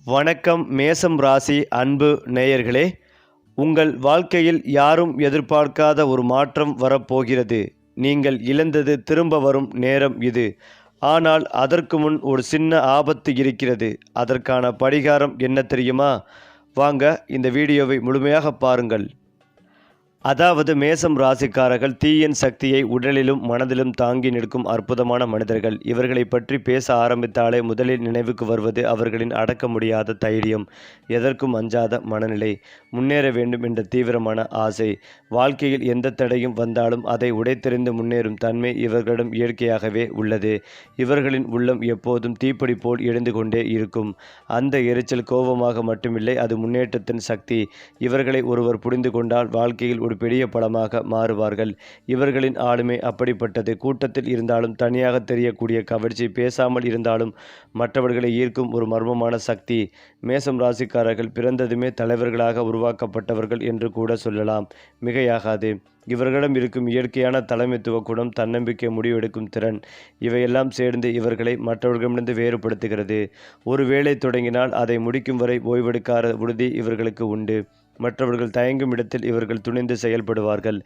வணக்கம் மேசம் ராசி அன்பு நேயர்களே, உங்கள் வாழ்க்கையில் யாரும் எதிர்பார்க்காத ஒரு மாற்றம் வரப்போகிறது. நீங்கள் இழந்தது திரும்ப வரும் நேரம் இது. ஆனால் அதற்கு முன் ஒரு சின்ன ஆபத்து இருக்கிறது. அதற்கான பரிகாரம் என்ன தெரியுமா? வாங்க இந்த வீடியோவை முழுமையாக பாருங்கள். அதாவது மேசம் ராசிக்காரர்கள் தீயின் சக்தியை உடலிலும் மனதிலும் தாங்கி நிற்கும் அற்புதமான மனிதர்கள். இவர்களை பற்றி பேச ஆரம்பித்தாலே முதலில் நினைவுக்கு வருவது அவர்களின் அடக்க முடியாத தைரியம், எதற்கும் அஞ்சாத மனநிலை, முன்னேற வேண்டும் என்ற தீவிரமான ஆசை. வாழ்க்கையில் எந்த தடையும் வந்தாலும் அதை உடைத்தெறிந்து முன்னேறும் தன்மை இவர்களிடம் இயற்கையாகவே உள்ளது. இவர்களின் உள்ளம் எப்போதும் தீப்பொறி போல் எரிந்து கொண்டே இருக்கும். அந்த எரிச்சல் கோபமாக மட்டுமில்லை, அது முன்னேற்றத்தின் சக்தி. இவர்களை ஒருவர் புரிந்து கொண்டால் வாழ்க்கையில் ஒரு பெரிய பலமாக மாறுவார்கள். இவர்களின் ஆளுமை அப்படிப்பட்டது. கூட்டத்தில் இருந்தாலும் தனியாக தெரியக்கூடிய கவர்ச்சி, பேசாமல் இருந்தாலும் மற்றவர்களை ஈர்க்கும் ஒரு மர்மமான சக்தி. மேசம் ராசிக்காரர்கள் பிறந்ததுமே தலைவர்களாக உருவாக்கப்பட்டவர்கள் என்று கூட சொல்லலாம், மிகையாகாது. இவர்களிடம் இருக்கும் இயற்கையான தலைமைத்துவ குணம், தன்னம்பிக்கை, முடிவெடுக்கும் திறன், இவையெல்லாம் சேர்ந்து இவர்களை மற்றவர்களிடமிருந்து வேறுபடுத்துகிறது. ஒரு வேலை தொடங்கினால் அதை முடிக்கும் வரை ஓய்வெடுக்காத உறுதி இவர்களுக்கு உண்டு. மற்றவர்கள் தயங்கும் இடத்தில் இவர்கள் துணிந்து செயல்படுவார்கள்.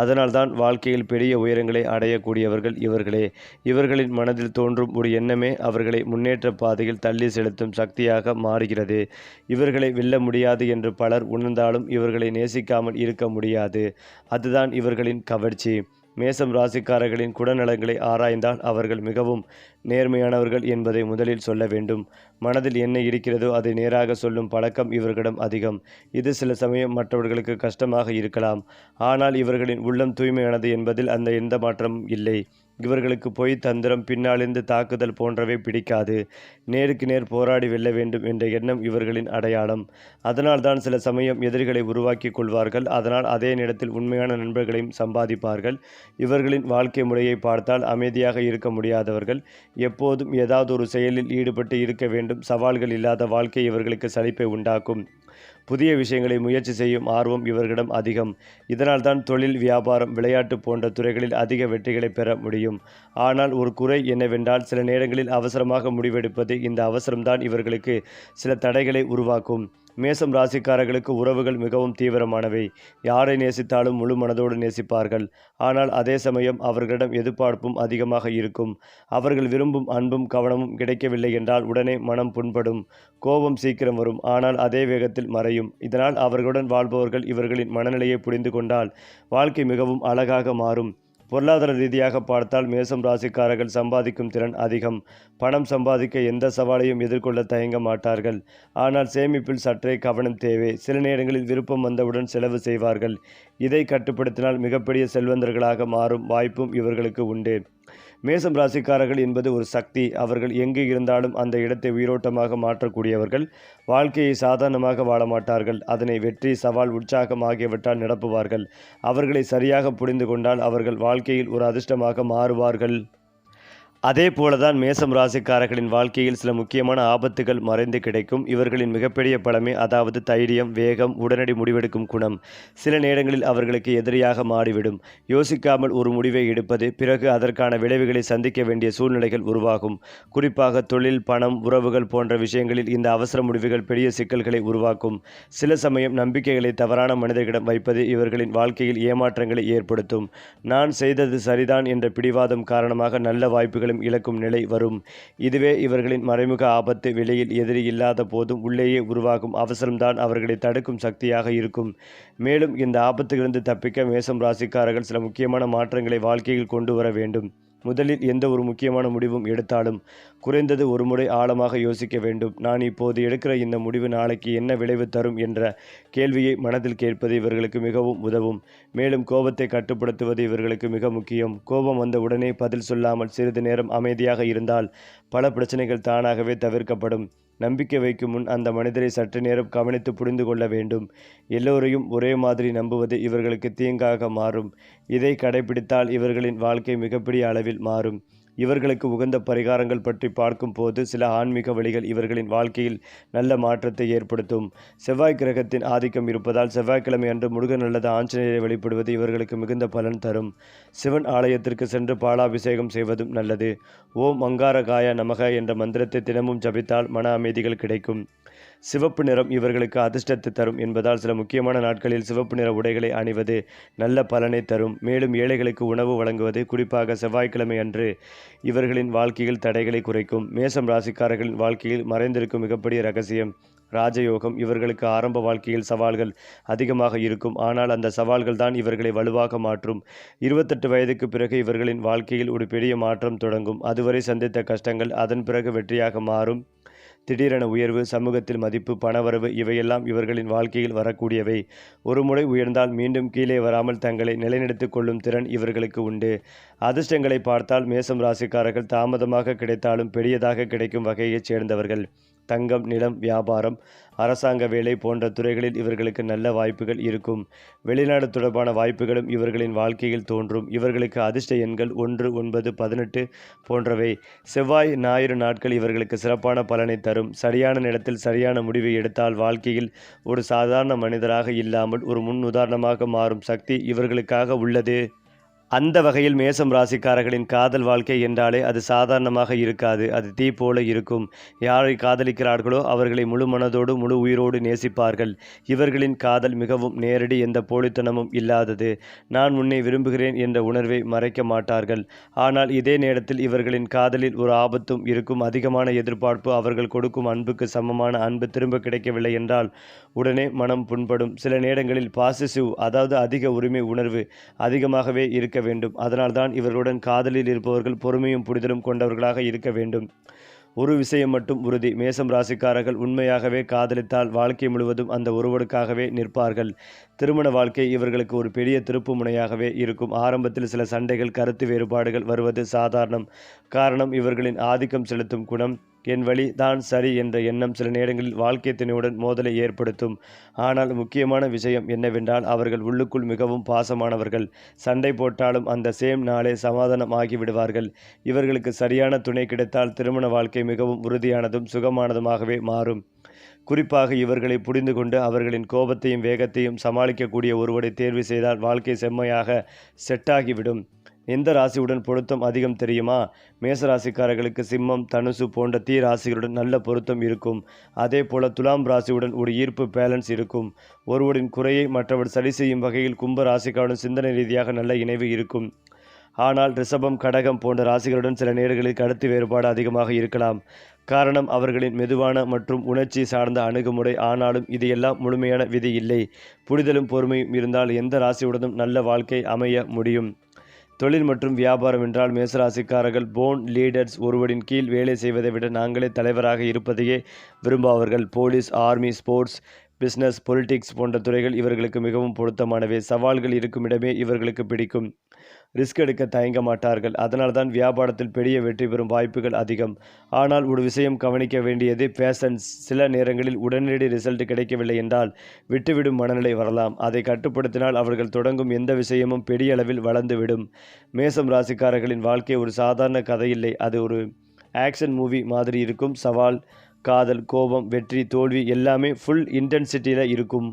அதனால்தான் வாழ்க்கையில் பெரிய உயரங்களை அடையக்கூடியவர்கள் இவர்களே. இவர்களின் மனதில் தோன்றும் ஒரு எண்ணமே அவர்களை முன்னேற்ற பாதையில் தள்ளி செலுத்தும் சக்தியாக மாறுகிறது. இவர்களை வெல்ல முடியாது என்று பலர் உணர்ந்தாலும் இவர்களை நேசிக்காமல் இருக்க முடியாது. அதுதான் இவர்களின் கவர்ச்சி. மேசம் ராசிக்காரர்களின் குணநலங்களை ஆராய்ந்தால் அவர்கள் மிகவும் நேர்மையானவர்கள் என்பதை முதலில் சொல்ல வேண்டும். மனதில் என்ன இருக்கிறதோ அதை நேராக சொல்லும் பழக்கம் இவர்களிடம் அதிகம். இது சில சமயம் மற்றவர்களுக்கு கஷ்டமாக இருக்கலாம். ஆனால் இவர்களின் உள்ளம் தூய்மையானது என்பதில் அந்த எந்த மாற்றமும் இல்லை. இவர்களுக்கு பொய், தந்திரம், பின்னாலிருந்து தாக்குதல் போன்றவை பிடிக்காது. நேருக்கு நேர் போராடி வெல்ல வேண்டும் என்ற எண்ணம் இவர்களின் அடையாளம். அதனால்தான் சில சமயம் எதிரிகளை உருவாக்கி கொள்வார்கள். அதனால் அதே நேரத்தில் உண்மையான நண்பர்களையும் சம்பாதிப்பார்கள். இவர்களின் வாழ்க்கை முறையை பார்த்தால் அமைதியாக இருக்க முடியாதவர்கள். எப்போதும் ஏதாவது ஒரு செயலில் ஈடுபட்டு இருக்க வேண்டும். சவால்கள் இல்லாத வாழ்க்கை இவர்களுக்கு சலிப்பை உண்டாக்கும். புதிய விஷயங்களை முயற்சி செய்யும் ஆர்வம் இவர்களிடம் அதிகம். இதனால்தான் தொழில், வியாபாரம், விளையாட்டு போன்ற துறைகளில் அதிக வெற்றிகளை பெற முடியும். ஆனால் ஒரு குறை என்னவென்றால் சில நேரங்களில் அவசரமாக முடிவெடுப்பது. இந்த அவசரம்தான் இவர்களுக்கு சில தடைகளை உருவாக்கும். மேசம் ராசிக்காரர்களுக்கு உறவுகள் மிகவும் தீவிரமானவை. யாரை நேசித்தாலும் முழு மனதோடு நேசிப்பார்கள். ஆனால் அதே சமயம் அவர்களிடம் எதிர்பார்ப்பும் அதிகமாக இருக்கும். அவர்கள் விரும்பும் அன்பும் கவனமும் கிடைக்கவில்லை என்றால் உடனே மனம் புண்படும். கோபம் சீக்கிரம் வரும், ஆனால் அதே வேகத்தில் மறையும். இதனால் அவர்களுடன் வாழ்பவர்கள் இவர்களின் மனநிலையை புரிந்து கொண்டால் வாழ்க்கை மிகவும் அழகாக மாறும். பொருளாதார ரீதியாக பார்த்தால் மேசம் ராசிக்காரர்கள் சம்பாதிக்கும் திறன் அதிகம். பணம் சம்பாதிக்க எந்த சவாலையும் எதிர்கொள்ள தயங்க மாட்டார்கள். ஆனால் சேமிப்பில் சற்றே கவனம் தேவை. சில நேரங்களில் விருப்பம் வந்தவுடன் செலவு செய்வார்கள். இதை கட்டுப்படுத்தினால் மிகப்பெரிய செல்வந்தர்களாக மாறும் வாய்ப்பும் இவர்களுக்கு உண்டு. மேசம் ராசிக்காரர்கள் என்பது ஒரு சக்தி. அவர்கள் எங்கு இருந்தாலும் அந்த இடத்தை உயிரோட்டமாக மாற்றக்கூடியவர்கள். வாழ்க்கையை சாதாரணமாக வாழ மாட்டார்கள். அதனை வெற்றி, சவால், உற்சாகம் ஆகியவற்றால் நிரப்புவார்கள். அவர்களை சரியாக புரிந்து கொண்டால் அவர்கள் வாழ்க்கையில் ஒரு அதிர்ஷ்டமாக மாறுவார்கள். அதே போலதான் மேசம் ராசிக்காரர்களின் வாழ்க்கையில் சில முக்கியமான ஆபத்துகள் மறைந்து கிடைக்கும். இவர்களின் மிகப்பெரிய பலமே அதாவது தைரியம், வேகம், உடனடி முடிவெடுக்கும் குணம் சில நேரங்களில் அவர்களுக்கு எதிரியாக மாறிவிடும். யோசிக்காமல் ஒரு முடிவை எடுப்பது, பிறகு அதற்கான விளைவுகளை சந்திக்க வேண்டிய சூழ்நிலைகள் உருவாகும். குறிப்பாக தொழில், பணம், உறவுகள் போன்ற விஷயங்களில் இந்த அவசர முடிவுகள் பெரிய சிக்கல்களை உருவாக்கும். சில சமயம் நம்பிக்கைகளை தவறான மனிதர்களிடம் வைப்பது இவர்களின் வாழ்க்கையில் ஏமாற்றங்களை ஏற்படுத்தும். நான் செய்தது சரிதான் என்ற பிடிவாதம் காரணமாக நல்ல வாய்ப்புகள் இழக்கும் நிலை வரும். இதுவே இவர்களின் மறைமுக ஆபத்து. வெளியில் எதிரி இல்லாத போதும் உள்ளேயே உருவாகும் அவசரம்தான் அவர்களை தடுக்கும் சக்தியாக இருக்கும். மேலும் இந்த ஆபத்துகளிலிருந்து தப்பிக்க மேசம் ராசிக்காரர்கள் சில முக்கியமான மாற்றங்களை வாழ்க்கையில் கொண்டு வர வேண்டும். முதலில் எந்த ஒரு முக்கியமான முடிவும் எடுத்தாலும் குறைந்தது ஒரு முறை ஆழமாக யோசிக்க வேண்டும். நான் இப்போது எடுக்கிற இந்த முடிவு நாளைக்கு என்ன விளைவு தரும் என்ற கேள்வியை மனதில் கேட்பது இவர்களுக்கு மிகவும் உதவும். மேலும் கோபத்தை கட்டுப்படுத்துவது இவர்களுக்கு மிக முக்கியம். கோபம் வந்த உடனே பதில் சொல்லாமல் சிறிது நேரம் அமைதியாக இருந்தால் பல பிரச்சனைகள் தானாகவே தவிர்க்கப்படும். நம்பிக்கை வைக்கும் முன் அந்த மனிதரை சற்று நேரம் கவனித்து புரிந்து கொள்ள வேண்டும். எல்லோரையும் ஒரே மாதிரி நம்புவது இவர்களுக்கு தீங்காக மாறும். இதை கடைபிடித்தால் இவர்களின் வாழ்க்கை மிகப்பெரிய அளவில் மாறும். இவர்களுக்கு உகந்த பரிகாரங்கள் பற்றி பார்க்கும் போது சில ஆன்மீக வழிகள் இவர்களின் வாழ்க்கையில் நல்ல மாற்றத்தை ஏற்படுத்தும். செவ்வாய் கிரகத்தின் ஆதிக்கம் இருப்பதால் செவ்வாய்க்கிழமை அன்று முருகன் அல்லது ஆஞ்சநேயரை வழிபடுவது இவர்களுக்கு மிகுந்த பலன் தரும். சிவன் ஆலயத்திற்கு சென்று பாலாபிஷேகம் செய்வதும் நல்லது. ஓம் அங்காரகாய நமக என்ற மந்திரத்தை தினமும் ஜபித்தால் மன அமைதிகள் கிடைக்கும். சிவப்பு நிறம் இவர்களுக்கு அதிர்ஷ்டத்தை தரும் என்பதால் சில முக்கியமான நாட்களில் சிவப்பு நிற உடைகளை அணிவது நல்ல பலனை தரும். மேலும் ஏழைகளுக்கு உணவு வழங்குவது, குறிப்பாக செவ்வாய்க்கிழமை அன்று, இவர்களின் வாழ்க்கையில் தடைகளை குறைக்கும். மேசம் ராசிக்காரர்களின் வாழ்க்கையில் மறைந்திருக்கும் மிகப்பெரிய ரகசியம் ராஜயோகம். இவர்களுக்கு ஆரம்ப வாழ்க்கையில் சவால்கள் அதிகமாக இருக்கும். ஆனால் அந்த சவால்கள் தான் இவர்களை வலுவாக மாற்றும். 28 வயதுக்கு பிறகு இவர்களின் வாழ்க்கையில் ஒரு பெரிய மாற்றம் தொடங்கும். அதுவரை சந்தித்த கஷ்டங்கள் அதன் பிறகு வெற்றியாக மாறும். திடீரென உயர்வு, சமூகத்தில் மதிப்பு, பணவரவு இவையெல்லாம் இவர்களின் வாழ்க்கையில் வரக்கூடியவை. ஒரு முறை உயர்ந்தால் மீண்டும் கீழே வராமல் தங்களை நிலைநிறுத்திக் கொள்ளும் திறன் இவர்களுக்கு உண்டு. அதிர்ஷ்டங்களை பார்த்தால் மேசம் ராசிக்காரர்கள் தாமதமாக கிடைத்தாலும் பெரியதாக கிடைக்கும் வகையைச் சேர்ந்தவர்கள். தங்கம், நிலம், வியாபாரம், அரசாங்க வேலை போன்ற துறைகளில் இவர்களுக்கு நல்ல வாய்ப்புகள் இருக்கும். வெளிநாடு தொடர்பான வாய்ப்புகளும் இவர்களின் வாழ்க்கையில் தோன்றும். இவர்களுக்கு அதிர்ஷ்ட எண்கள் 1, 9, 18 போன்றவை. செவ்வாய், ஞாயிறு நாட்கள் இவர்களுக்கு சிறப்பான பலனை தரும். சரியான நேரத்தில் சரியான முடிவை எடுத்தால் வாழ்க்கையில் ஒரு சாதாரண மனிதராக இல்லாமல் ஒரு முன் உதாரணமாக மாறும் சக்தி இவர்களுக்காக உள்ளது. அந்த வகையில் மேசம் ராசிக்காரர்களின் காதல் வாழ்க்கை என்றாலே அது சாதாரணமாக இருக்காது. அது தீ போல இருக்கும். யாரை காதலிக்கிறார்களோ அவர்களை முழு மனதோடு முழு உயிரோடு நேசிப்பார்கள். இவர்களின் காதல் மிகவும் நேரடி, எந்த போலித்தனமும் இல்லாதது. நான் உன்னை விரும்புகிறேன் என்ற உணர்வை மறைக்க மாட்டார்கள். ஆனால் இதே நேரத்தில் இவர்களின் காதலில் ஒரு ஆபத்தும் இருக்கும். அதிகமான எதிர்பார்ப்பு. அவர்கள் கொடுக்கும் அன்புக்கு சமமான அன்பு திரும்ப கிடைக்கவில்லை என்றால் உடனே மனம் புண்படும். சில நேரங்களில் பாசிசிவ், அதாவது அதிக உரிமை உணர்வு அதிகமாகவே இருக்க வேண்டும். அதனால்தான் இவர்களுடன் காதலில் இருப்பவர்கள் பொறுமையும் புரிதலும் கொண்டவர்களாக இருக்க வேண்டும். ஒரு விஷயம் மட்டும் உறுதி, மேசம் ராசிக்காரர்கள் உண்மையாகவே காதலித்தால் வாழ்க்கை முழுவதும் அந்த ஒருவருக்காகவே நிற்பார்கள். திருமண வாழ்க்கை இவர்களுக்கு ஒரு பெரிய திருப்பு முனையாகவே இருக்கும். ஆரம்பத்தில் சில சண்டைகள், கருத்து வேறுபாடுகள் வருவது சாதாரணம். காரணம் இவர்களின் ஆதிக்கம் செலுத்தும் குணம். என் வழி தான் சரி என்ற எண்ணம் சில நேரங்களில் வாழ்க்கை துணையுடன் மோதலை ஏற்படுத்தும். ஆனால் முக்கியமான விஷயம் என்னவென்றால் அவர்கள் உள்ளுக்குள் மிகவும் பாசமானவர்கள். சண்டை போட்டாலும் அந்த சேம் நாளே சமாதானம் ஆகிவிடுவார்கள். இவர்களுக்கு சரியான துணை கிடைத்தால் திருமண வாழ்க்கை மிகவும் உறுதியானதும் சுகமானதுமாகவே மாறும். குறிப்பாக இவர்களை புரிந்து கொண்டு அவர்களின் கோபத்தையும் வேகத்தையும் சமாளிக்கக்கூடிய ஒருவரை தேர்வு செய்தால் வாழ்க்கை செம்மையாக செட்டாகிவிடும். எந்த ராசியுடன் பொருத்தம் அதிகம் தெரியுமா? மேசராசிக்காரர்களுக்கு சிம்மம், தனுசு போன்ற தீ ராசிகளுடன் நல்ல பொருத்தம் இருக்கும். அதே போல துலாம் ராசியுடன் ஒரு ஈர்ப்பு பேலன்ஸ் இருக்கும். ஒருவரின் குறையை மற்றவர் சரி செய்யும் வகையில் கும்ப ராசிக்காருடன் சிந்தனை ரீதியாக நல்ல இணைவு இருக்கும். ஆனால் ரிஷபம், கடகம் போன்ற ராசிகளுடன் சில நேரங்களில் கருத்து வேறுபாடு அதிகமாக இருக்கலாம். காரணம் அவர்களின் மெதுவான மற்றும் உணர்ச்சி சார்ந்த அணுகுமுறை. ஆனாலும் இது எல்லாம் முழுமையான விதி இல்லை. புரிதலும் பொறுமையும் இருந்தால் எந்த ராசியுடனும் நல்ல வாழ்க்கை அமைய முடியும். தொழில் மற்றும் வியாபாரம் என்றால் மேசராசிக்காரர்கள் போன் லீடர்ஸ். ஒருவரின் கீழ் வேலை செய்வதை விட நாங்களே தலைவராக இருப்பதையே விரும்புபவர்கள். Police, army, sports, business, politics போன்ற துறைகள் இவர்களுக்கு மிகவும் பொருத்தமானவை. சவால்கள் இருக்கும் இடமே இவர்களுக்கு பிடிக்கும். ரிஸ்க் எடுக்க தயங்க மாட்டார்கள். அதனால்தான் வியாபாரத்தில் பெரிய வெற்றி பெறும் வாய்ப்புகள் அதிகம். ஆனால் ஒரு விஷயம் கவனிக்க வேண்டியது பேஷன்ஸ். சில நேரங்களில் உடனடி ரிசல்ட் கிடைக்கவில்லை என்றால் விட்டுவிடும் மனநிலை வரலாம். அதை கட்டுப்படுத்தினால் அவர்கள் தொடங்கும் எந்த விஷயமும் பெரிய அளவில் வளர்ந்துவிடும். மேசம் ராசிக்காரர்களின் வாழ்க்கை ஒரு சாதாரண கதையில்லை. அது ஒரு ஆக்ஷன் மூவி மாதிரி இருக்கும். சவால், காதல், கோபம், வெற்றி, தோல்வி எல்லாமே ஃபுல் இன்டென்சிட்டியில் இருக்கும்.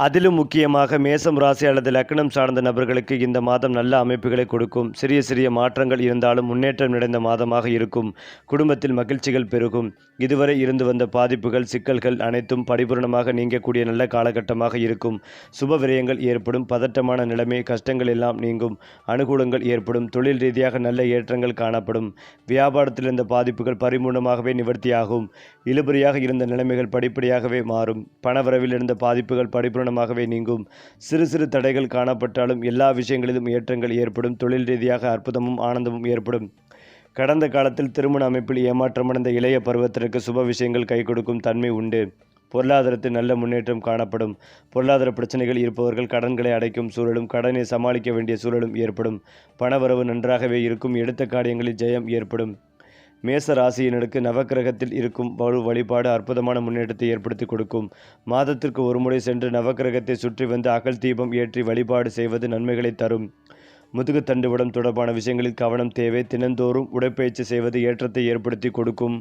அதிலும் முக்கியமாக மேசம் ராசி அல்லது லக்னம் சார்ந்த நபர்களுக்கு இந்த மாதம் நல்ல அமைப்புகளை கொடுக்கும். சிறிய சிறிய மாற்றங்கள் இருந்தாலும் முன்னேற்றம் நிறைந்த மாதமாக இருக்கும். குடும்பத்தில் மகிழ்ச்சிகள் பெருகும். இதுவரை இருந்து வந்த பாதிப்புகள், சிக்கல்கள் அனைத்தும் பரிபூர்ணமாக நீங்கக்கூடிய நல்ல காலகட்டமாக இருக்கும். சுப விரயங்கள் ஏற்படும். பதட்டமான நிலைமை, கஷ்டங்கள் எல்லாம் நீங்கும். அனுகூலங்கள் ஏற்படும். தொழில் ரீதியாக நல்ல ஏற்றங்கள் காணப்படும். வியாபாரத்தில் இருந்த பாதிப்புகள் பரிபூர்ணமாகவே நிவர்த்தியாகும். இழுபறியாக இருந்த நிலைமைகள் படிப்படியாகவே மாறும். பணவரவில் இருந்த பாதிப்புகள் பரிபூர்ணமாகவே நீங்கும். சிறு சிறு தடைகள் காணப்பட்டாலும் எல்லா விஷயங்களிலும் ஏற்றங்கள் ஏற்படும். தொழில் ரீதியாக அற்புதமும் ஆனந்தமும் ஏற்படும். கடந்த காலத்தில் திருமண அமைப்பில் ஏமாற்றமடைந்த இளைய பருவத்திற்கு சுப விஷயங்கள் கை கொடுக்கும் தன்மை உண்டு. பொருளாதாரத்தில் நல்ல முன்னேற்றம் காணப்படும். பொருளாதார பிரச்சனைகள் இருப்பவர்கள் கடன்களை அடைக்கும் சூழலும் கடனை சமாளிக்க வேண்டிய சூழலும் ஏற்படும். பணவரவு நன்றாகவே இருக்கும். எடுத்த காரியங்களில் ஜெயம் ஏற்படும். மேச ராசியினருக்கு நவக்கிரகத்தில் இருக்கும் வழிபாடு அற்புதமான முன்னேற்றத்தை ஏற்படுத்தி கொடுக்கும். மாதத்திற்கு ஒரு முறை சென்று நவக்கிரகத்தை சுற்றி வந்து அகல் தீபம் ஏற்றி வழிபாடு செய்வது நன்மைகளை தரும். முதுகுத்தண்டுவடம் தொடர்பான விஷயங்களில் கவனம் தேவை. தினந்தோறும் உடற்பயிற்சி செய்வது ஏற்றத்தை ஏற்படுத்தி கொடுக்கும்.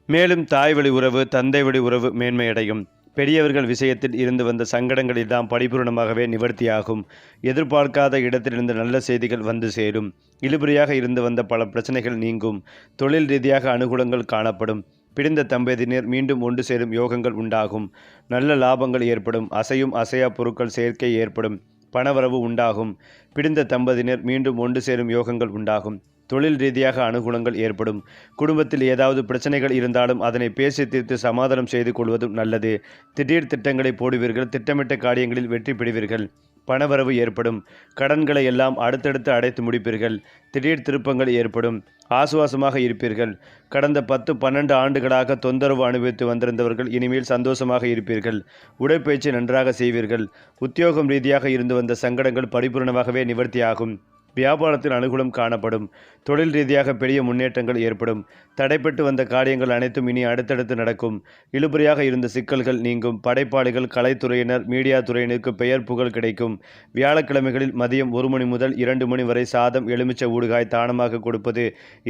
மேலும் தாய் வழி உறவு, தந்தை வழி உறவு மேன்மையடையும். பெரியவர்கள் விஷயத்தில் இருந்து வந்த சங்கடங்கள் எல்லாம் பரிபூர்ணமாகவே நிவர்த்தியாகும். எதிர்பார்க்காத இடத்திலிருந்து நல்ல செய்திகள் வந்து சேரும். இழுபறியாக இருந்து வந்த பல பிரச்சனைகள் நீங்கும். தொழில் ரீதியாக அனுகூலங்கள் காணப்படும். பிரிந்த தம்பதியினர் மீண்டும் ஒன்று சேரும் யோகங்கள் உண்டாகும். நல்ல லாபங்கள் ஏற்படும். அசையும் அசையா பொருட்கள் சேர்க்கை ஏற்படும். பணவரவு உண்டாகும். பிரிந்த தம்பதியினர் மீண்டும் ஒன்று சேரும் யோகங்கள் உண்டாகும். தொழில் ரீதியாக அனுகூலங்கள் ஏற்படும். குடும்பத்தில் ஏதாவது பிரச்சனைகள் இருந்தாலும் அதனை பேசி தீர்த்து சமாதானம் செய்து கொள்வதும் நல்லது. திடீர் திட்டங்களை போடுவீர்கள். திட்டமிட்ட காரியங்களில் வெற்றி பெறுவீர்கள். பணவரவு ஏற்படும். கடன்களை எல்லாம் அடுத்தடுத்து அடைத்து முடிப்பீர்கள். திடீர் திருப்பங்கள் ஏற்படும். ஆசுவாசமாக இருப்பீர்கள். கடந்த 10-12 ஆண்டுகளாக தொந்தரவு அனுபவித்து வந்திருந்தவர்கள் இனிமேல் சந்தோஷமாக இருப்பீர்கள். உடற்பயிற்சி நன்றாக செய்வீர்கள். உத்தியோகம் ரீதியாக இருந்து வந்த சங்கடங்கள் பரிபூர்ணமாகவே நிவர்த்தியாகும். வியாபாரத்தில் அனுகூலம் காணப்படும். தொழில் ரீதியாக பெரிய முன்னேற்றங்கள் ஏற்படும். தடைப்பட்டு வந்த காரியங்கள் அனைத்தும் இனி அடுத்தடுத்து நடக்கும். இழுபறியாக இருந்த சிக்கல்கள் நீங்கும். படைப்பாளிகள், கலைத்துறையினர், மீடியா துறையினருக்கு பெயர் புகழ் கிடைக்கும். வியாழக்கிழமைகளில் மதியம் 1 மணி முதல் 2 மணி வரை சாதம், எலுமிச்சை ஊறுகாய் தானமாக கொடுப்பது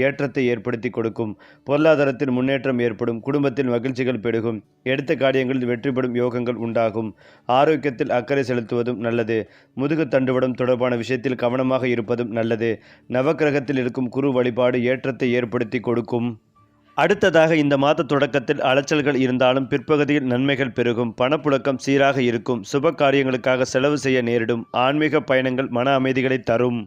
ஏற்றத்தை ஏற்படுத்தி கொடுக்கும். பொருளாதாரத்தில் முன்னேற்றம் ஏற்படும். குடும்பத்தில் மகிழ்ச்சிகள் பெருகும். எடுத்த காரியங்களில் வெற்றி பெறும் யோகங்கள் உண்டாகும். ஆரோக்கியத்தில் அக்கறை செலுத்துவதும் நல்லது. முதுகு தண்டுவடம் தொடர்பான விஷயத்தில் கவனமாக இருப்பதும் நல்லது. நவக்கிரகத்தில் இருக்கும் குரு வழிபாடு ஏற்றத்தை ஏற்படுத்தி கொடுக்கும். அடுத்ததாக இந்த மாத தொடக்கத்தில் அலைச்சல்கள் இருந்தாலும் பிற்பகுதியில் நன்மைகள் பெருகும். பணப்புழக்கம் சீராக இருக்கும். சுப காரியங்களுக்காக செலவு செய்ய நேரிடும். ஆன்மீக பயணங்கள் மன அமைதிகளை தரும்.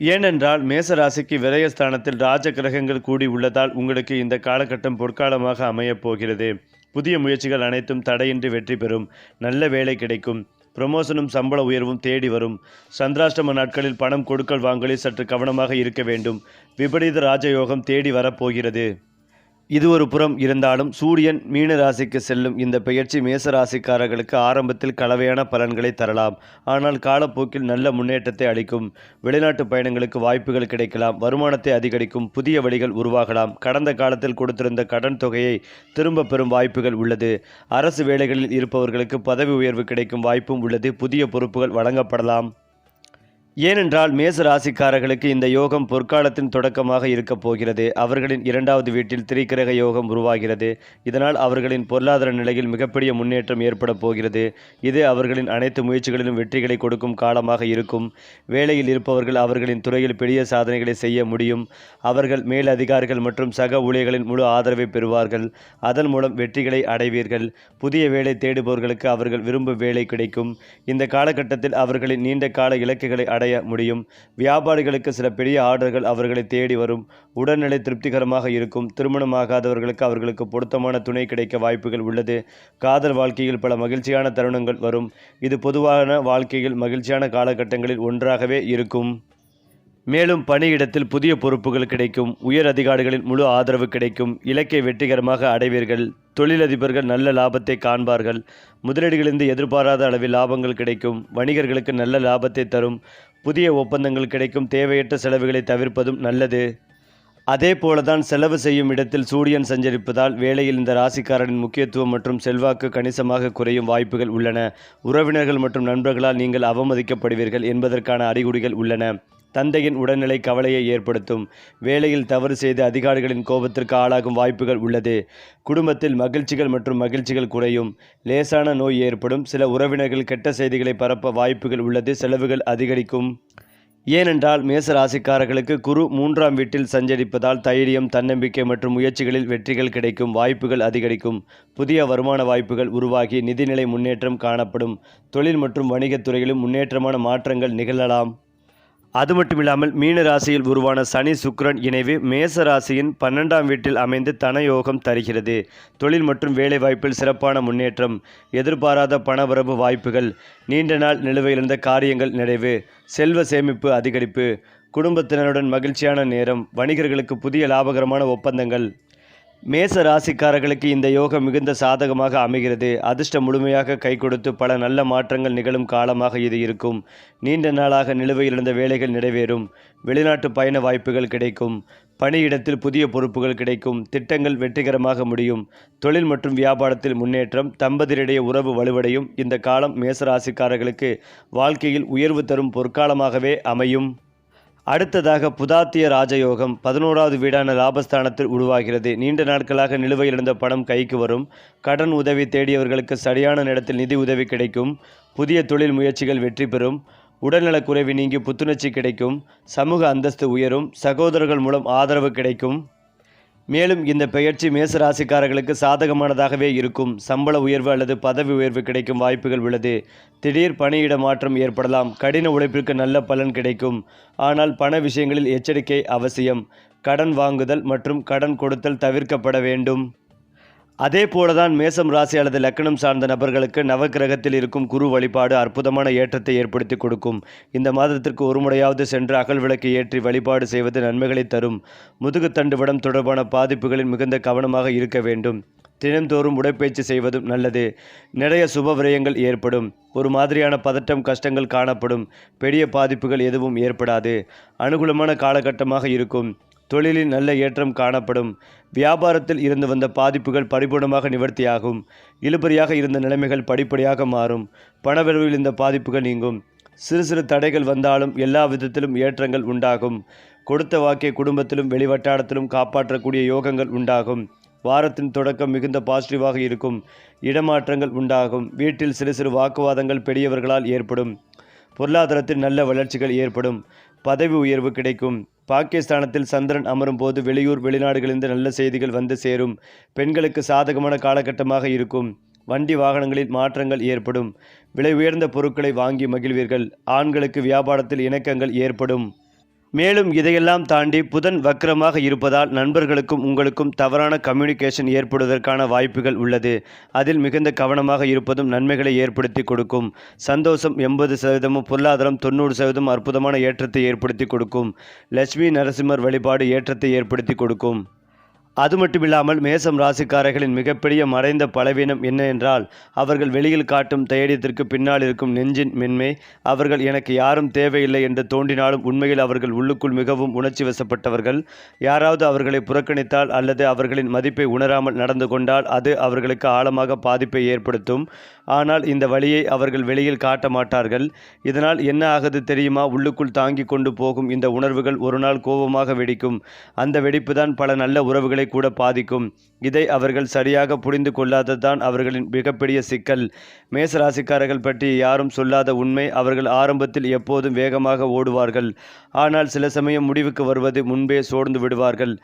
ஏனென்றால் மேசராசிக்கு விரயஸ்தானத்தில் ராஜ கிரகங்கள் கூடி உள்ளதால் உங்களுக்கு இந்த காலகட்டம் பொற்காலமாக அமையப் போகிறது. புதிய முயற்சிகள் அனைத்தும் தடையின்றி வெற்றி பெறும். நல்ல வேலை கிடைக்கும். ப்ரமோஷனும் சம்பள உயர்வும் தேடி வரும். சந்திராஷ்டம நாட்களில் பணம் கொடுக்கல் வாங்கலில் சற்று கவனமாக இருக்க வேண்டும். விபரீத ராஜயோகம் தேடி வரப்போகிறது. இது ஒரு புறம் இருந்தாலும் சூரியன் மீன ராசிக்கு செல்லும் இந்த பெயர்ச்சி மேசராசிக்காரர்களுக்கு ஆரம்பத்தில் கலவையான பலன்களை தரலாம். ஆனால் காலப்போக்கில் நல்ல முன்னேற்றத்தை அளிக்கும். வெளிநாட்டு பயணங்களுக்கு வாய்ப்புகள் கிடைக்கலாம். வருமானத்தை அதிகரிக்கும். புதிய வழிகள் உருவாகலாம். கடந்த காலத்தில் கொடுத்திருந்த கடன் தொகையை திரும்ப பெறும் வாய்ப்புகள் உள்ளது. அரசு வேலைகளில் இருப்பவர்களுக்கு பதவி உயர்வு கிடைக்கும் வாய்ப்பும் உள்ளது. புதிய பொறுப்புகள் வழங்கப்படலாம். ஏனென்றால் மேச ராசிக்காரர்களுக்கு இந்த யோகம் பொற்காலத்தின் தொடக்கமாக இருக்கப் போகிறது. அவர்களின் 2வது வீட்டில் திரிகிரக யோகம் உருவாகிறது. இதனால் அவர்களின் பொருளாதார நிலையில் மிகப்பெரிய முன்னேற்றம் ஏற்பட போகிறது. இது அவர்களின் அனைத்து முயற்சிகளிலும் வெற்றிகளை கொடுக்கும் காலமாக இருக்கும். வேலையில் இருப்பவர்கள் அவர்களின் துறையில் பெரிய சாதனைகளை செய்ய முடியும். அவர்கள் மேல் அதிகாரிகள் மற்றும் சக ஊழியர்களின் முழு ஆதரவை பெறுவார்கள். அதன் மூலம் வெற்றிகளை அடைவீர்கள். புதிய வேலை தேடுபவர்களுக்கு அவர்கள் விரும்பும் வேலை கிடைக்கும். இந்த காலகட்டத்தில் அவர்களின் நீண்ட கால இலக்குகளை அடைய முடியும். வியாபாரிகளுக்கு சில பெரிய ஆர்டர்கள் அவர்களை தேடி வரும். உடல்நிலை திருப்திகரமாக இருக்கும். திருமணமாகாதவர்களுக்கு அவர்களுக்கு பொருத்தமான துணை கிடைக்க வாய்ப்புகள் உள்ளது. காதல் வாழ்க்கையில் பல மகிழ்ச்சியான தருணங்கள் வரும். இது பொதுவான வாழ்க்கையில் மகிழ்ச்சியான காலகட்டங்களில் ஒன்றாகவே இருக்கும். மேலும் பணியிடத்தில் புதிய பொறுப்புகள் கிடைக்கும். உயர் அதிகாரிகளின் முழு ஆதரவு கிடைக்கும். இலக்கை வெற்றிகரமாக அடைவீர்கள். தொழிலதிபர்கள் நல்ல லாபத்தை காண்பார்கள். முதலீடுகளிலிருந்து எதிர்பாராத அளவில் லாபங்கள் கிடைக்கும். வணிகர்களுக்கு நல்ல லாபத்தை தரும். புதிய ஒப்பந்தங்கள் கிடைக்கும். தேவையற்ற செலவுகளை தவிர்ப்பதும் நல்லது. அதே போலதான் செலவு செய்யும் இடத்தில் சூரியன் சஞ்சரிப்பதால் வேலையில் இந்த ராசிக்காரனின் முக்கியத்துவம் மற்றும் செல்வாக்கு கணிசமாக குறையும் வாய்ப்புகள் உள்ளன. உறவினர்கள் மற்றும் நண்பர்களால் நீங்கள் அவமதிக்கப்படுவீர்கள் என்பதற்கான அறிகுறிகள் உள்ளன. தந்தையின் உடல்நிலை கவலையை ஏற்படுத்தும். வேலையில் தவறு செய்து அதிகாரிகளின் கோபத்திற்கு ஆளாகும் வாய்ப்புகள் உள்ளது. குடும்பத்தில் மகிழ்ச்சிகள் மற்றும் மகிழ்ச்சிகள் குறையும். லேசான நோய் ஏற்படும். சில உறவினர்கள் கெட்ட செய்திகளை பரப்ப வாய்ப்புகள் உள்ளது. செலவுகள் அதிகரிக்கும். ஏனென்றால் மேச ராசிக்காரர்களுக்கு குரு 3ஆம் வீட்டில் சஞ்சரிப்பதால் தைரியம், தன்னம்பிக்கை மற்றும் முயற்சிகளில் வெற்றிகள் கிடைக்கும். வாய்ப்புகள் அதிகரிக்கும். புதிய வருமான வாய்ப்புகள் உருவாகி நிதிநிலை முன்னேற்றம் காணப்படும். தொழில் மற்றும் வணிகத் துறையிலும் முன்னேற்றமான மாற்றங்கள் நிகழலாம். அது மட்டுமில்லாமல் மீன ராசியில் உருவான சனி சுக்கிரன் இணைவு மேச ராசியின் 12ஆம் வீட்டில் அமைந்து தனயோகம் தருகிறது. தொழில் மற்றும் வேலை வாய்ப்பில் சிறப்பான முன்னேற்றம். எதிர்பாராத பணவரவு வாய்ப்புகள். நீண்ட நாள் நிலுவையிலிருந்த காரியங்கள் நிறைவு. செல்வ சேமிப்பு அதிகரிப்பு. குடும்பத்தினருடன் மகிழ்ச்சியான நேரம். வணிகர்களுக்கு புதிய லாபகரமான ஒப்பந்தங்கள். மேச ராசிக்காரர்களுக்கு இந்த யோகம் மிகுந்த சாதகமாக அமைகிறது. அதிர்ஷ்டம் முழுமையாக கை கொடுத்து பல நல்ல மாற்றங்கள் நிகழும் காலமாக இது இருக்கும். நீண்ட நாளாக நிலுவையில் இருந்த வேலைகள் நிறைவேறும். வெளிநாட்டு பயண வாய்ப்புகள் கிடைக்கும். பணியிடத்தில் புதிய பொறுப்புகள் கிடைக்கும். திட்டங்கள் வெற்றிகரமாக முடியும். தொழில் மற்றும் வியாபாரத்தில் முன்னேற்றம். தம்பதியரிடையே உறவு வலுவடையும். இந்த காலம் மேச ராசிக்காரர்களுக்கு வாழ்க்கையில் உயர்வு தரும் பொற்காலமாகவே அமையும். அடுத்ததாக புதாத்திய ராஜயோகம் 11வது வீடான லாபஸ்தானத்தில் உருவாகிறது. நீண்ட நாட்களாக நிலுவையில் இருந்த பணம் கைக்கு வரும். கடன் உதவி தேடியவர்களுக்கு சரியான நேரத்தில் நிதி உதவி கிடைக்கும். புதிய தொழில் முயற்சிகள் வெற்றி பெறும். உடல்நலக் குறைவு நீங்கி புத்துணர்ச்சி கிடைக்கும். சமூக அந்தஸ்து உயரும். சகோதரர்கள் மூலம் ஆதரவு கிடைக்கும். மேலும் இந்த பெயர்ச்சி மேச ராசிக்காரர்களுக்கு சாதகமானதாகவே இருக்கும். சம்பள உயர்வு அல்லது பதவி உயர்வு கிடைக்கும் வாய்ப்புகள் உள்ளது. திடீர் பணியிட மாற்றம் ஏற்படலாம். கடின உழைப்பிற்கு நல்ல பலன் கிடைக்கும். ஆனால் பண விஷயங்களில் எச்சரிக்கை அவசியம். கடன் வாங்குதல் மற்றும் கடன் கொடுத்தல் தவிர்க்கப்பட வேண்டும். அதே போலதான் மேசம் ராசி அல்லது லக்னம் சார்ந்த நபர்களுக்கு நவக்கிரகத்தில் இருக்கும் குரு வழிபாடு அற்புதமான ஏற்றத்தை ஏற்படுத்தி கொடுக்கும். இந்த மாதத்திற்கு ஒரு முறையாவது சென்று அகல் விளக்கு ஏற்றி வழிபாடு செய்வது நன்மைகளை தரும். முதுகுத்தண்டு விடம் தொடர்பான பாதிப்புகளில் மிகுந்த கவனமாக இருக்க வேண்டும். தினந்தோறும் உடற்பயிற்சி செய்வதும் நல்லது. நிறைய சுப விரயங்கள் ஏற்படும். ஒரு மாதிரியான பதட்டம் கஷ்டங்கள் காணப்படும். பெரிய பாதிப்புகள் எதுவும் ஏற்படாது. அனுகூலமான காலகட்டமாக இருக்கும். தொழிலில் நல்ல ஏற்றம் காணப்படும். வியாபாரத்தில் இருந்து வந்த பாதிப்புகள் பரிபூர்ணமாக நிவர்த்தியாகும். இழுபறியாக இருந்த நிலைமைகள் படிப்படியாக மாறும். பணவரவில் இந்த பாதிப்புகள் நீங்கும். சிறு சிறு தடைகள் வந்தாலும் எல்லா விதத்திலும் ஏற்றங்கள் உண்டாகும். கொடுத்த வாக்கை குடும்பத்திலும் வெளிவட்டாரத்திலும் காப்பாற்றக்கூடிய யோகங்கள் உண்டாகும். வாரத்தின் தொடக்கம் மிகுந்த பாசிட்டிவாக இருக்கும். இடமாற்றங்கள் உண்டாகும். வீட்டில் சிறு சிறு வாக்குவாதங்கள் பெரியவர்களால் ஏற்படும். பொருளாதாரத்தில் நல்ல வளர்ச்சிகள் ஏற்படும். பதவி உயர்வு கிடைக்கும். பாகிஸ்தானத்தில் சந்திரன் அமரும் போது வெளியூர் வெளிநாடுகளிலிருந்து நல்ல செய்திகள் வந்து சேரும். பெண்களுக்கு சாதகமான காலகட்டமாக இருக்கும். வண்டி வாகனங்களில் மாற்றங்கள் ஏற்படும். விலை உயர்ந்த பொருட்களை வாங்கி மகிழ்வீர்கள். ஆண்களுக்கு வியாபாரத்தில் இணக்கங்கள் ஏற்படும். மேலும் இதையெல்லாம் தாண்டி புதன் வக்ரமாக இருப்பதால் நண்பர்களுக்கும் உங்களுக்கும் தவறான கம்யூனிகேஷன் ஏற்படுவதற்கான வாய்ப்புகள் உள்ளது. அதில் மிகுந்த கவனமாக இருப்பதும் நன்மைகளை ஏற்படுத்தி கொடுக்கும். சந்தோஷம் 80%, பொருளாதாரம் 90% அற்புதமான ஏற்றத்தை ஏற்படுத்தி கொடுக்கும். லட்சுமி நரசிம்மர் வழிபாடு ஏற்றத்தை ஏற்படுத்தி கொடுக்கும். அது மட்டுமில்லாமல் மேசம் ராசிக்காரர்களின் மிகப்பெரிய மறைந்த பலவீனம் என்ன என்றால் அவர்கள் வெளியில் காட்டும் தைரியத்திற்கு பின்னால் இருக்கும் நெஞ்சின் மென்மை. அவர்கள் எனக்கு யாரும் தேவையில்லை என்று தோன்றினாலும் உண்மையில் அவர்கள் உள்ளுக்குள் மிகவும் உணர்ச்சி வசப்பட்டவர்கள். யாராவது அவர்களை புறக்கணித்தால் அல்லது அவர்களின் மதிப்பை உணராமல் நடந்து கொண்டால் அது அவர்களுக்கு ஆழமாக பாதிப்பை ஏற்படுத்தும். ஆனால் இந்த வழியை அவர்கள் வெளியில் காட்ட மாட்டார்கள். இதனால் என்ன ஆகுது தெரியுமா? உள்ளுக்குள் தாங்கி கொண்டு போகும் இந்த உணர்வுகள் ஒரு நாள் கோபமாக வெடிக்கும். அந்த வெடிப்பு தான் பல நல்ல உறவுகளை கூட பாதிக்கும். இதை அவர்கள் சரியாக புரிந்து கொள்ளாததுதான் அவர்களின் மிகப்பெரிய சிக்கல். மேசராசிக்காரர்கள் பற்றி யாரும் சொல்லாத உண்மை, அவர்கள் ஆரம்பத்தில் எப்போதும் வேகமாக ஓடுவார்கள். ஆனால் சில சமயம் முடிவுக்கு வருவது முன்பே சோர்ந்து விடுவார்கள்.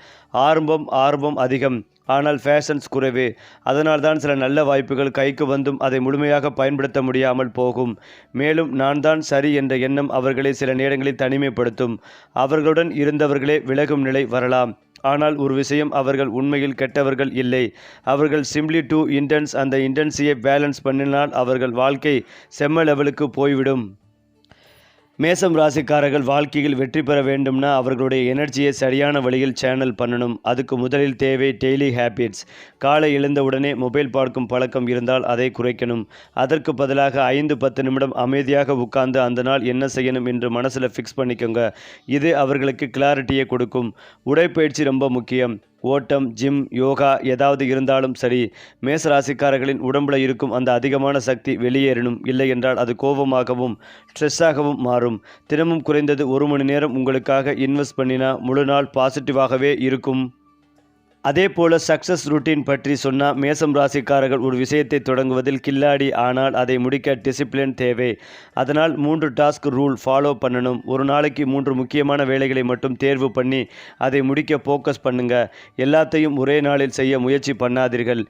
ஆரம்பம் அதிகம், ஆனால் ஃபேஷன்ஸ் குறைவு. அதனால்தான் சில நல்ல வாய்ப்புகள் கைக்கு வந்தும் அதை முழுமையாக பயன்படுத்த முடியாமல் போகும். மேலும் நான் தான் சரி என்ற எண்ணம் அவர்களை சில நேரங்களில் தனிமைப்படுத்தும். அவர்களுடன் இருந்தவர்களே விலகும் நிலை வரலாம். ஆனால் ஒரு விஷயம், அவர்கள் உண்மையில் கெட்டவர்கள் இல்லை. அவர்கள் சிம்ப்ளி டூ இன்டென்ஸ். அந்த இன்டென்சியை பேலன்ஸ் பண்ணினால் அவர்கள் வாழ்க்கை செம்ம லெவலுக்கு போய்விடும். மேசம் ராசிக்காரர்கள் வாழ்க்கையில் வெற்றி பெற வேண்டும்னா அவர்களுடைய எனர்ஜியை சரியான வழியில் சேனல் பண்ணணும். அதுக்கு முதலில் தேவை டெய்லி ஹேபிட்ஸ். காலை எழுந்தவுடனே மொபைல் பார்க்கும் பழக்கம் இருந்தால் அதை குறைக்கணும். அதற்கு பதிலாக 5-10 நிமிடம் அமைதியாக உட்கார்ந்து அந்த நாள் என்ன செய்யணும் என்று மனசில் ஃபிக்ஸ் பண்ணிக்கோங்க. இது அவர்களுக்கு கிளாரிட்டியை கொடுக்கும். உடற்பயிற்சி ரொம்ப முக்கியம். ஓட்டம், ஜிம், யோகா ஏதாவது இருந்தாலும் சரி. மேசராசிக்காரர்களின் உடம்புல இருக்கும் அந்த அதிகமான சக்தி வெளியேறணும். இல்லை என்றால் அது கோபமாகவும் ஸ்ட்ரெஸ்ஸாகவும் மாறும். தினமும் குறைந்தது 1 மணி நேரம் உங்களுக்காக இன்வெஸ்ட் பண்ணினா முழு நாள் பாசிட்டிவாகவே இருக்கும். அதே போல சக்ஸஸ் ரூட்டீன் பற்றி சொன்னால் மேசம் ராசிக்காரர்கள் ஒரு விஷயத்தை தொடங்குவதில் கில்லாடி, ஆனால் அதை முடிக்க டிசிப்ளின் தேவை. அதனால் 3 டாஸ்க் ரூல் ஃபாலோ பண்ணணும். ஒரு நாளைக்கு 3 முக்கியமான வேலைகளை மட்டும் தேர்வு பண்ணி அதை முடிக்க ஃபோக்கஸ் பண்ணுங்க. எல்லாத்தையும் ஒரே நாளில் செய்ய முயற்சி பண்ணாதீர்கள்.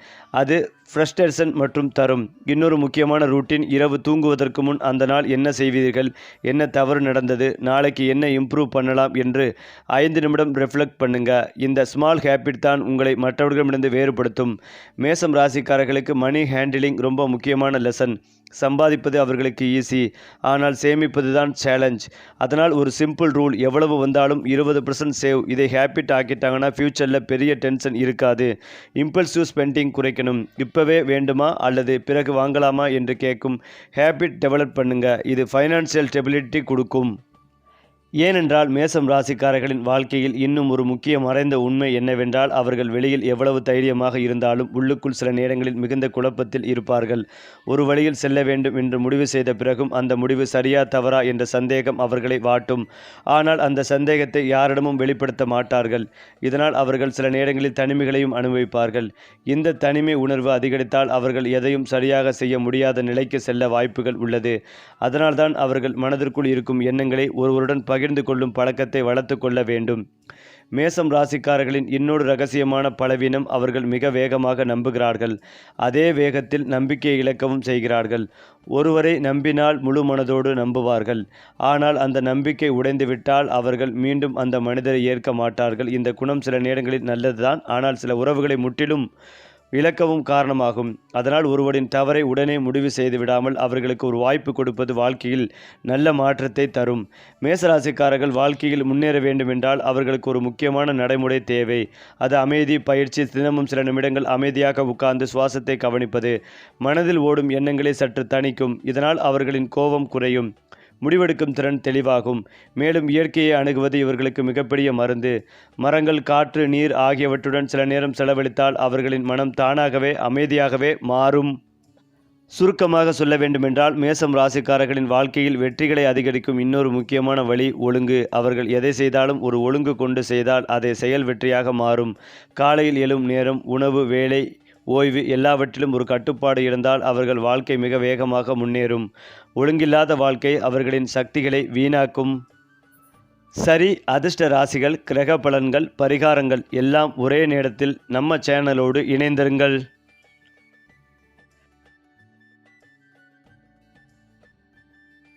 அது ஃப்ரஸ்ட்ரேஷன் மற்றும் தரும். இன்னொரு முக்கியமான ரூட்டீன், இரவு தூங்குவதற்கு முன் அந்த நாள் என்ன செய்வீர்கள், என்ன தவறு நடந்தது, நாளைக்கு என்ன இம்ப்ரூவ் பண்ணலாம் என்று 5 நிமிடம் ரிஃப்ளெக்ட் பண்ணுங்க. இந்த ஸ்மால் ஹேபிட் தான் உங்களை மற்றவர்களிடமிருந்து வேறுபடுத்தும். மேசம் ராசிக்காரர்களுக்கு மணி ஹேண்டிலிங் ரொம்ப முக்கியமான லெசன். சம்பாதிப்பது அவர்களுக்கு ஈஸி, ஆனால் சேமிப்பது தான் சேலஞ்ச். அதனால் ஒரு சிம்பிள் ரூல், எவ்வளவு வந்தாலும் 20% சேவ். இதை ஹேபிட் ஆக்கிட்டாங்கன்னா ஃப்யூச்சரில் பெரிய டென்ஷன் இருக்காது. இம்பல்சிவ் ஸ்பெண்டிங் குறைக்கணும். இப்போவே வேண்டுமா அல்லது பிறகு வாங்கலாமா என்று கேட்கும் ஹேபிட் டெவலப் பண்ணுங்க. இது ஃபைனான்சியல் ஸ்டெபிலிட்டி கொடுக்கும். ஏனென்றால் மேசம் ராசிக்காரர்களின் வாழ்க்கையில் இன்னும் ஒரு முக்கிய மறைந்த உண்மை என்னவென்றால் அவர்கள் வெளியில் எவ்வளவு தைரியமாக இருந்தாலும் உள்ளுக்குள் சில நேரங்களில் மிகுந்த குழப்பத்தில் இருப்பார்கள். ஒரு வழியில் செல்ல வேண்டும் என்று முடிவு செய்த பிறகும் அந்த முடிவு சரியா தவறா என்ற சந்தேகம் அவர்களை வாட்டும். ஆனால் அந்த சந்தேகத்தை யாரிடமும் வெளிப்படுத்த மாட்டார்கள். இதனால் அவர்கள் சில நேரங்களில் தனிமைகளையும் அனுபவிப்பார்கள். இந்த தனிமை உணர்வு அதிகரித்தால் அவர்கள் எதையும் சரியாக செய்ய முடியாத நிலைக்கு செல்ல வாய்ப்புகள் உள்ளது. அதனால்தான் அவர்கள் மனதிற்குள் இருக்கும் எண்ணங்களை ஒருவருடன் பகிர்ந்து கொள்ளும் பழக்கத்தை வளர்த்து கொள்ள வேண்டும். மேசம் ராசிக்காரர்களின் இன்னொரு ரகசியமான பலவீனம், அவர்கள் மிக வேகமாக நம்புகிறார்கள். அதே வேகத்தில் நம்பிக்கையை இழக்கவும் செய்கிறார்கள். ஒருவரை நம்பினால் முழு மனதோடு நம்புவார்கள். ஆனால் அந்த நம்பிக்கை உடைந்துவிட்டால் அவர்கள் மீண்டும் அந்த மனிதரை ஏற்க மாட்டார்கள். இந்த குணம் சில நேரங்களில் நல்லதுதான், ஆனால் சில உறவுகளை முற்றிலும் இழக்கவும் காரணமாகும். அதனால் ஒருவரின் தவறை உடனே முடிவு செய்து விடாமல் அவர்களுக்கு ஒரு வாய்ப்பு கொடுப்பது வாழ்க்கையில் நல்ல மாற்றத்தை தரும். மேசராசிக்காரர்கள் வாழ்க்கையில் முன்னேற வேண்டுமென்றால் அவர்களுக்கு ஒரு முக்கியமான நடைமுறை தேவை. அது அமைதி பயிற்சி. தினமும் சில நிமிடங்கள் அமைதியாக உட்கார்ந்து சுவாசத்தை கவனிப்பது மனதில் ஓடும் எண்ணங்களை சற்று தணிக்கும். இதனால் அவர்களின் கோபம் குறையும், முடிவெடுக்கும் திறன் தெளிவாகும். மேலும் இயற்கையை அணுகுவது இவர்களுக்கு மிகப்பெரிய மருந்து. மரங்கள், காற்று, நீர் ஆகியவற்றுடன் சில நேரம் செலவழித்தால் அவர்களின் மனம் தானாகவே அமைதியாகவே மாறும். சுருக்கமாக சொல்ல வேண்டுமென்றால், மேசம் ராசிக்காரர்களின் வாழ்க்கையில் வெற்றிகளை அதிகரிக்கும் இன்னொரு முக்கியமான வழி ஒழுங்கு. அவர்கள் எதை செய்தாலும் ஒரு ஒழுங்கு கொண்டு செய்தால் அதை செயல் வெற்றியாக மாறும். காலையில் எழும் நேரம், உணவு, வேலை, ஓய்வு எல்லாவற்றிலும் ஒரு கட்டுப்பாடு இருந்தால் அவர்கள் வாழ்க்கை மிக வேகமாக முன்னேறும். ஒழுங்கில்லாத வாழ்க்கை அவர்களின் சக்திகளை வீணாக்கும். சரி, அதிர்ஷ்ட ராசிகள், கிரக பலன்கள், பரிகாரங்கள் எல்லாம் ஒரே நேரத்தில் நம்ம சேனலோடு இணைந்திருங்கள்.